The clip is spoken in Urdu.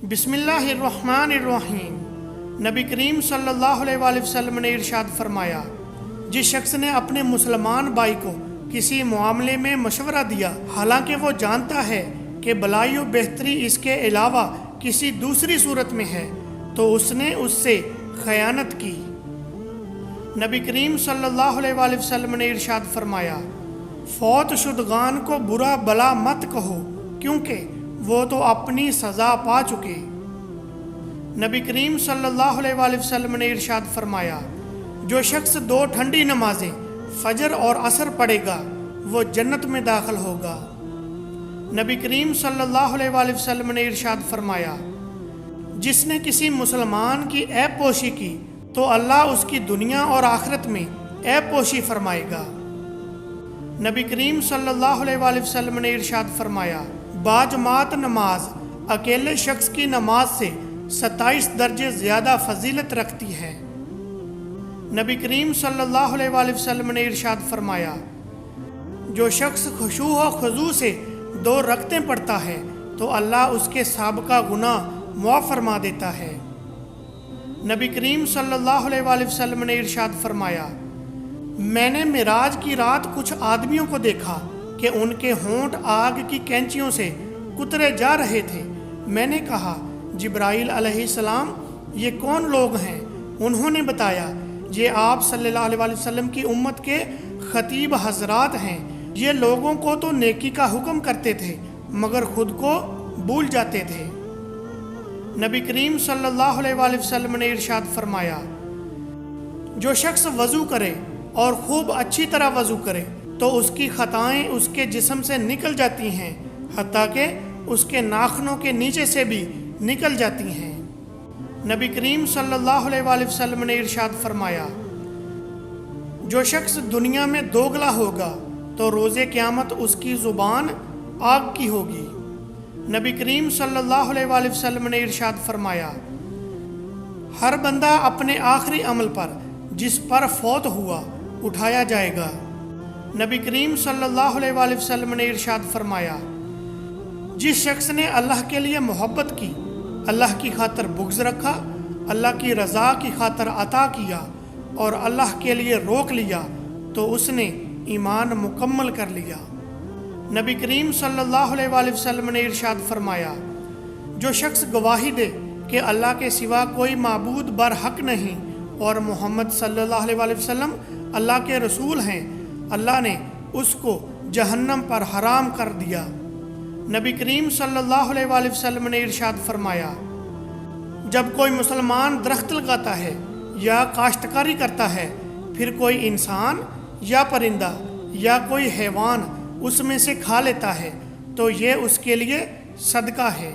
بسم اللہ الرحمن الرحیم۔ نبی کریم صلی اللہ علیہ وآلہ وسلم نے ارشاد فرمایا، جس شخص نے اپنے مسلمان بھائی کو کسی معاملے میں مشورہ دیا حالانکہ وہ جانتا ہے کہ بھلائی و بہتری اس کے علاوہ کسی دوسری صورت میں ہے تو اس نے اس سے خیانت کی۔ نبی کریم صلی اللہ علیہ وآلہ وسلم نے ارشاد فرمایا، فوت شدگان کو برا بلا مت کہو کیونکہ وہ تو اپنی سزا پا چکے۔ نبی کریم صلی اللہ علیہ وآلہ وسلم نے ارشاد فرمایا، جو شخص 2 ٹھنڈی نمازیں فجر اور عصر پڑھے گا وہ جنت میں داخل ہوگا۔ نبی کریم صلی اللہ علیہ وآلہ وسلم نے ارشاد فرمایا، جس نے کسی مسلمان کی عیب پوشی کی تو اللہ اس کی دنیا اور آخرت میں عیب پوشی فرمائے گا۔ نبی کریم صلی اللہ علیہ وآلہ وسلم نے ارشاد فرمایا، باجماعت نماز اکیلے شخص کی نماز سے 27 درجے زیادہ فضیلت رکھتی ہے۔ نبی کریم صلی اللہ علیہ وآلہ وسلم نے ارشاد فرمایا، جو شخص خشوع و خضوع سے 2 رکعتیں پڑھتا ہے تو اللہ اس کے سابقہ گناہ معاف فرما دیتا ہے۔ نبی کریم صلی اللہ علیہ وآلہ وسلم نے ارشاد فرمایا، میں نے معراج کی رات کچھ آدمیوں کو دیکھا کہ ان کے ہونٹ آگ کی کینچیوں سے کترے جا رہے تھے۔ میں نے کہا، جبرائیل علیہ السلام یہ کون لوگ ہیں؟ انہوں نے بتایا، یہ آپ صلی اللہ علیہ وآلہ وسلم کی امت کے خطیب حضرات ہیں۔ یہ لوگوں کو تو نیکی کا حکم کرتے تھے مگر خود کو بھول جاتے تھے۔ نبی کریم صلی اللہ علیہ وآلہ وسلم نے ارشاد فرمایا، جو شخص وضو کرے اور خوب اچھی طرح وضو کرے تو اس کی خطائیں اس کے جسم سے نکل جاتی ہیں، حتیٰ کہ اس کے ناخنوں کے نیچے سے بھی نکل جاتی ہیں۔ نبی کریم صلی اللہ علیہ وآلہ وسلم نے ارشاد فرمایا، جو شخص دنیا میں دوگلا ہوگا تو روز قیامت اس کی زبان آگ کی ہوگی۔ نبی کریم صلی اللہ علیہ وآلہ وسلم نے ارشاد فرمایا، ہر بندہ اپنے آخری عمل پر جس پر فوت ہوا اٹھایا جائے گا۔ نبی کریم صلی اللہ علیہ وآلہ وسلم نے ارشاد فرمایا، جس شخص نے اللہ کے لیے محبت کی، اللہ کی خاطر بغض رکھا، اللہ کی رضا کی خاطر عطا کیا اور اللہ کے لیے روک لیا تو اس نے ایمان مکمل کر لیا۔ نبی کریم صلی اللہ علیہ وآلہ وسلم نے ارشاد فرمایا، جو شخص گواہی دے کہ اللہ کے سوا کوئی معبود برحق نہیں اور محمد صلی اللہ علیہ وآلہ وسلم اللہ کے رسول ہیں، اللہ نے اس کو جہنم پر حرام کر دیا۔ نبی کریم صلی اللہ علیہ وآلہ وسلم نے ارشاد فرمایا، جب کوئی مسلمان درخت لگاتا ہے یا کاشتکاری کرتا ہے، پھر کوئی انسان یا پرندہ یا کوئی حیوان اس میں سے کھا لیتا ہے تو یہ اس کے لیے صدقہ ہے۔